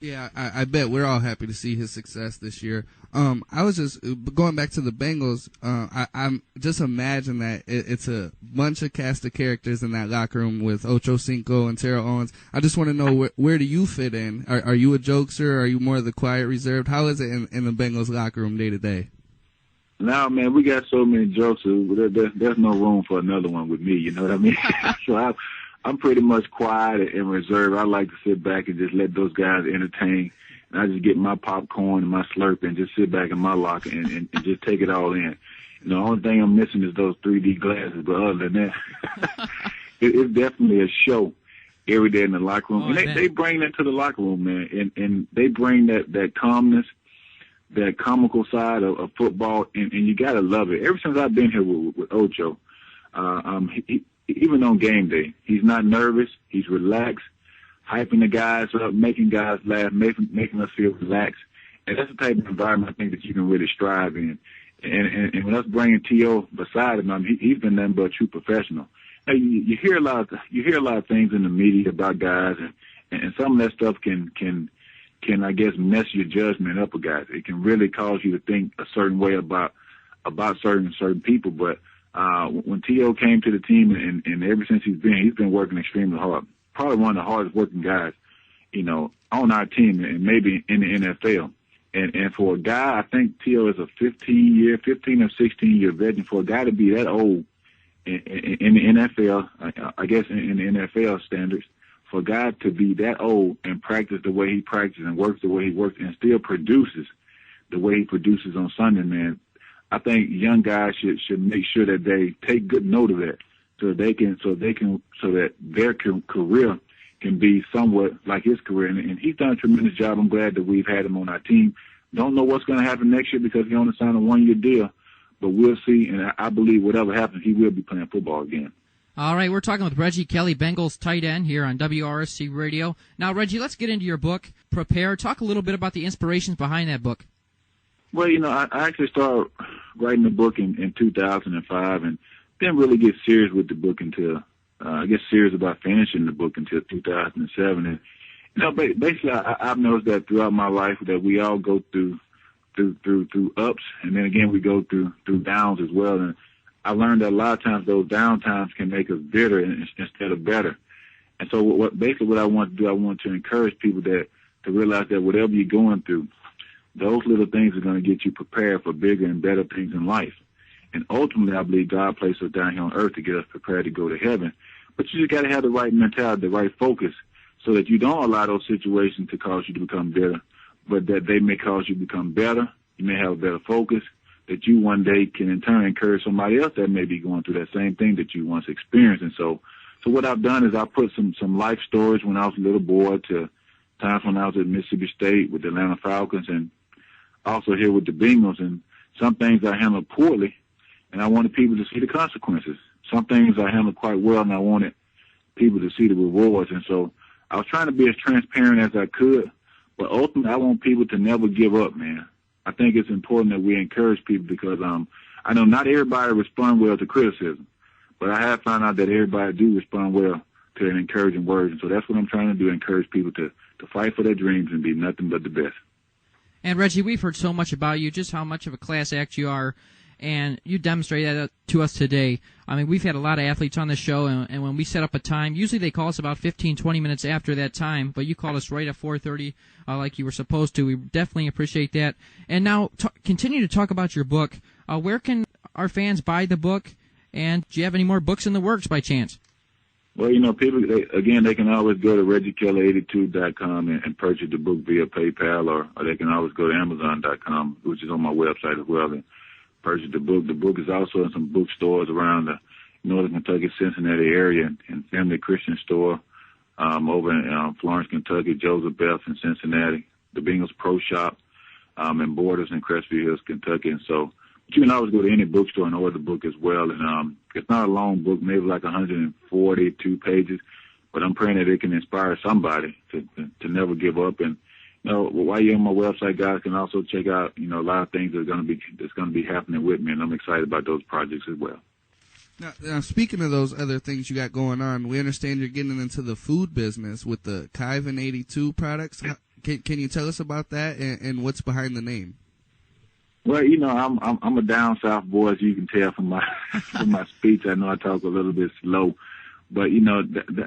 Yeah, I bet we're all happy to see his success this year. I was just going back to the Bengals. I'm just imagine that it's a bunch of cast of characters in that locker room with Ocho Cinco and Terrell Owens. I just want to know where do you fit in? Are you a jokester? Are you more of the quiet, reserved? How is it in the Bengals locker room day to day? Now, man, we got so many jokes. There's no room for another one with me. You know what I mean? So I'm pretty much quiet and reserved. I like to sit back and just let those guys entertain. And I just get my popcorn and my Slurpee and just sit back in my locker and just take it all in. You know, the only thing I'm missing is those 3D glasses. But other than that, it's definitely a show every day in the locker room. And they bring that to the locker room, man. And they bring that calmness, that comical side of football. And you got to love it. Ever since I've been here with Ocho, even on game day, he's not nervous. He's relaxed, hyping the guys up, making guys laugh, making us feel relaxed. And that's the type of environment I think that you can really strive in. And when us bringing T.O. beside him, I mean, he's been nothing but a true professional. Now, you hear a lot of things in the media about guys, and some of that stuff can I guess mess your judgment up of guys. It can really cause you to think a certain way about certain people, but when T.O. came to the team and ever since he's been working extremely hard. Probably one of the hardest working guys, you know, on our team and maybe in the NFL. And for a guy, I think T.O. is a 15 or 16-year veteran. For a guy to be that old in the NFL, I guess in the NFL standards, for a guy to be that old and practice the way he practices and works the way he works and still produces the way he produces on Sunday, man, I think young guys should make sure that they take good note of that, so that their career can be somewhat like his career. And he's done a tremendous job. I'm glad that we've had him on our team. Don't know what's going to happen next year because he only signed a 1-year deal, but we'll see. And I believe whatever happens, he will be playing football again. All right, we're talking with Reggie Kelly, Bengals tight end here on WRSC Radio. Now, Reggie, let's get into your book, Prepare. Talk a little bit about the inspirations behind that book. Well, you know, I actually started writing the book in 2005 and didn't really get serious with the book until, serious about finishing the book until 2007. And, you know, basically I've noticed that throughout my life that we all go through ups, and then again we go through downs as well. And I learned that a lot of times those down times can make us bitter instead of better. And so what I want to do, I want to encourage people to realize that whatever you're going through, those little things are going to get you prepared for bigger and better things in life. And ultimately, I believe God placed us down here on earth to get us prepared to go to heaven. But you just got to have the right mentality, the right focus, so that you don't allow those situations to cause you to become bitter, but that they may cause you to become better. You may have a better focus, that you one day can in turn encourage somebody else that may be going through that same thing that you once experienced. And so what I've done is I put some life stories when I was a little boy to times when I was at Mississippi State with the Atlanta Falcons and also here with the Bengals, and some things I handled poorly, and I wanted people to see the consequences. Some things I handled quite well, and I wanted people to see the rewards. And so I was trying to be as transparent as I could, but ultimately I want people to never give up, man. I think it's important that we encourage people because I know not everybody responds well to criticism, but I have found out that everybody do respond well to an encouraging word. And so that's what I'm trying to do, encourage people to fight for their dreams and be nothing but the best. And Reggie, we've heard so much about you, just how much of a class act you are, and you demonstrate that to us today. I mean, we've had a lot of athletes on the show, and when we set up a time, usually they call us about 15, 20 minutes after that time, but you called us right at 4:30 like you were supposed to. We definitely appreciate that. And now, continue to talk about your book. Where can our fans buy the book, and do you have any more books in the works by chance? Well, you know, people, they can always go to ReggieKelly82.com and purchase the book via PayPal, or they can always go to Amazon.com, which is on my website as well, and purchase the book. The book is also in some bookstores around the Northern Kentucky, Cincinnati area, and Family Christian Store over in Florence, Kentucky, Joseph Beth in Cincinnati, the Bengals Pro Shop, and Borders in Crestview Hills, Kentucky. And so you can always go to any bookstore and order the book as well. And it's not a long book, maybe like 142 pages, but I'm praying that it can inspire somebody to never give up. And you know, while you're on my website, guys can also check out, you know, a lot of things that's going to be happening with me, and I'm excited about those projects as well. Now, speaking of those other things you got going on, we understand you're getting into the food business with the Kyvan 82 products. Can you tell us about that and what's behind the name? Well, I'm a down south boy, as you can tell from my from my speech. I know I talk a little bit slow, but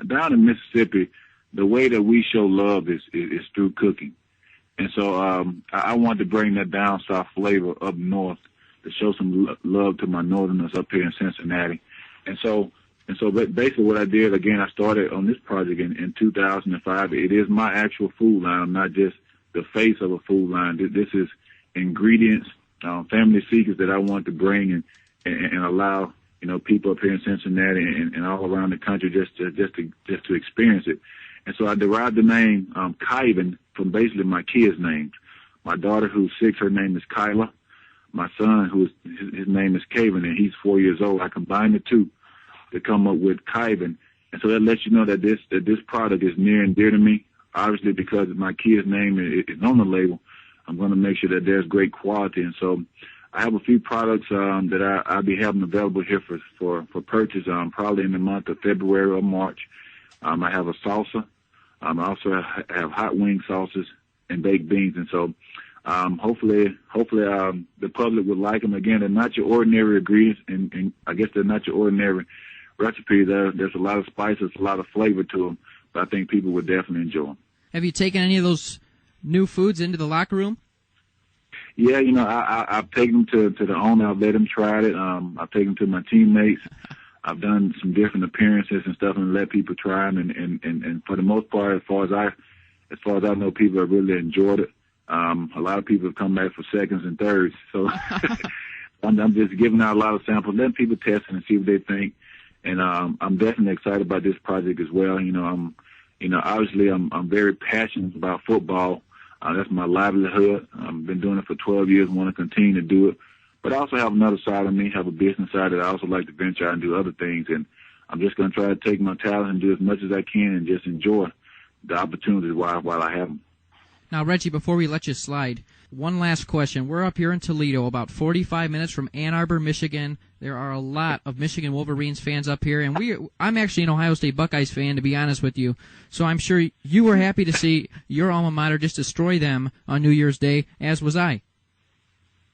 down in Mississippi, the way that we show love is through cooking, and so I wanted to bring that down south flavor up north to show some love to my northerners up here in Cincinnati, and so basically what I did, again, I started on this project in 2005. It is my actual food line. I'm not just the face of a food line. This is ingredients, family secrets that I want to bring and allow people up here in Cincinnati and all around the country just to experience it. And so I derived the name Kyvan from basically my kids' names. My daughter, who's 6, her name is Kyla. My son, his name is Kavan, and he's 4 years old. I combined the two to come up with Kyvan. And so that lets you know that this product is near and dear to me. Obviously, because my kid's name is on the label, I'm going to make sure that there's great quality. And so I have a few products that I'll be having available here for purchase probably in the month of February or March. I have a salsa. I also have hot wing sauces and baked beans. And so hopefully the public would like them. Again, they're not your ordinary ingredients, and I guess they're not your ordinary recipes. There's a lot of spices, a lot of flavor to them, but I think people would definitely enjoy them. Have you taken any of those new foods into the locker room? Yeah, I've taken them to the owner. I've let him try it. I've taken them to my teammates. I've done some different appearances and stuff and let people try them. And for the most part, as far as I know, people have really enjoyed it. A lot of people have come back for seconds and thirds. So I'm just giving out a lot of samples, letting people test it and see what they think. And I'm definitely excited about this project as well. Obviously I'm very passionate about football. That's my livelihood. I've been doing it for 12 years and want to continue to do it. But I also have another side of me, have a business side that I also like to venture out and do other things. And I'm just going to try to take my talent and do as much as I can and just enjoy the opportunities while I have them. Now, Reggie, before we let you slide, one last question. We're up here in Toledo, about 45 minutes from Ann Arbor, Michigan. There are a lot of Michigan Wolverines fans up here, and I'm actually an Ohio State Buckeyes fan, to be honest with you. So I'm sure you were happy to see your alma mater just destroy them on New Year's Day, as was I.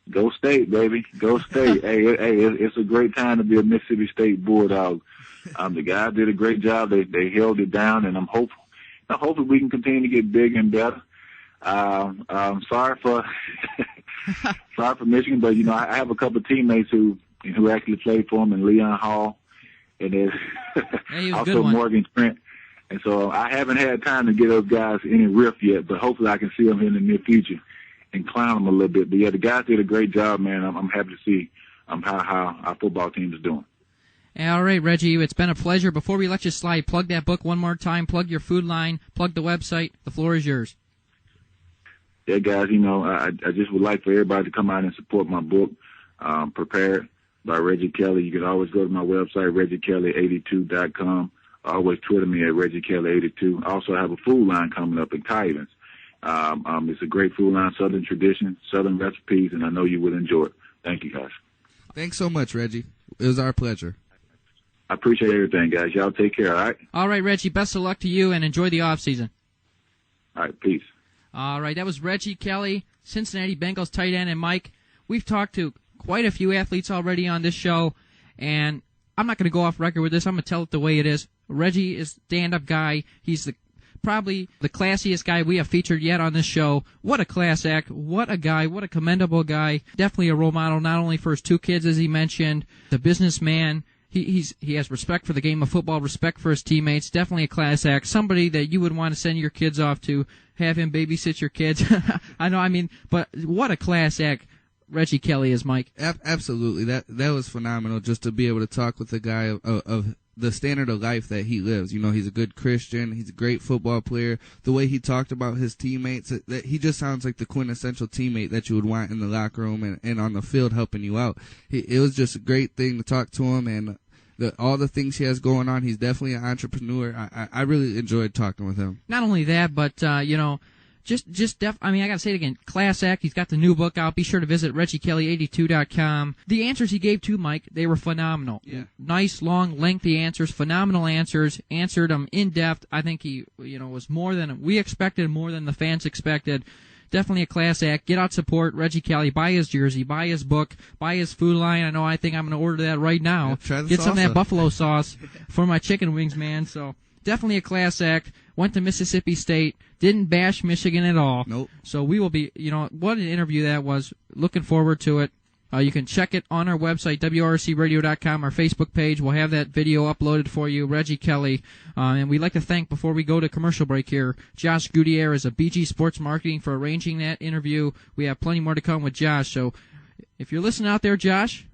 Go State, baby. Go State. hey, it's a great time to be a Mississippi State Bulldog. The guys did a great job. They held it down, and I'm hopeful. Hopefully we can continue to get bigger and better. Sorry for Michigan, but I have a couple of teammates who actually played for them, in Leon Hall, and then also Morgan Trent. And so I haven't had time to get those guys any riff yet, but hopefully I can see them in the near future and clown them a little bit. But yeah, the guys did a great job, man. I'm happy to see how our football team is doing. All right, Reggie, it's been a pleasure. Before we let you slide, plug that book one more time, plug your food line, plug the website. The floor is yours. Yeah, guys, I just would like for everybody to come out and support my book, Prepared by Reggie Kelly. You can always go to my website, reggiekelly82.com. Always Twitter me at reggiekelly82. Also, I have a food line coming up in Kyvans. It's a great food line, Southern tradition, Southern recipes, and I know you will enjoy it. Thank you, guys. Thanks so much, Reggie. It was our pleasure. I appreciate everything, guys. Y'all take care, all right? All right, Reggie, best of luck to you, and enjoy the offseason. All right, peace. All right, that was Reggie Kelly, Cincinnati Bengals tight end. And Mike, we've talked to quite a few athletes already on this show, and I'm not going to go off record with this. I'm going to tell it the way it is. Reggie is a stand-up guy. He's probably the classiest guy we have featured yet on this show. What a class act. What a guy. What a commendable guy. Definitely a role model, not only for his 2 kids, as he mentioned, the businessman. He has respect for the game of football, respect for his teammates. Definitely a class act. Somebody that you would want to send your kids off to, have him babysit your kids. But what a class act Reggie Kelly is, Mike. Absolutely. That was phenomenal, just to be able to talk with a guy of the standard of life that he lives. He's a good Christian. He's a great football player. The way he talked about his teammates, that he just sounds like the quintessential teammate that you would want in the locker room and on the field helping you out. It was just a great thing to talk to him, and all the things he has going on. He's definitely an entrepreneur. I really enjoyed talking with him. Not only that, but I mean, I gotta say it again. Class act. He's got the new book out. Be sure to visit ReggieKelly82.com. The answers he gave to Mike, they were phenomenal. Yeah. Nice, long, lengthy answers. Phenomenal answers. Answered them in depth. I think he, was more than we expected, more than the fans expected. Definitely a class act. Get out, support Reggie Kelly. Buy his jersey. Buy his book. Buy his food line. I think I'm going to order that right now. Yeah, try the Get some of that salsa. buffalo sauce for my chicken wings, man. So definitely a class act. Went to Mississippi State. Didn't bash Michigan at all. Nope. So we will be, what an interview that was. Looking forward to it. You can check it on our website, WRCRadio.com, our Facebook page. We'll have that video uploaded for you, Reggie Kelly. And we'd like to thank, before we go to commercial break here, Josh Gutierrez of BG Sports Marketing for arranging that interview. We have plenty more to come with Josh. So if you're listening out there, Josh,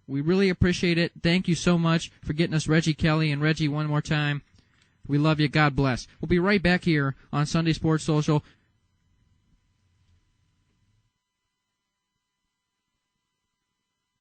we really appreciate it. Thank you so much for getting us Reggie Kelly. And Reggie, one more time, we love you. God bless. We'll be right back here on Sunday Sports Social.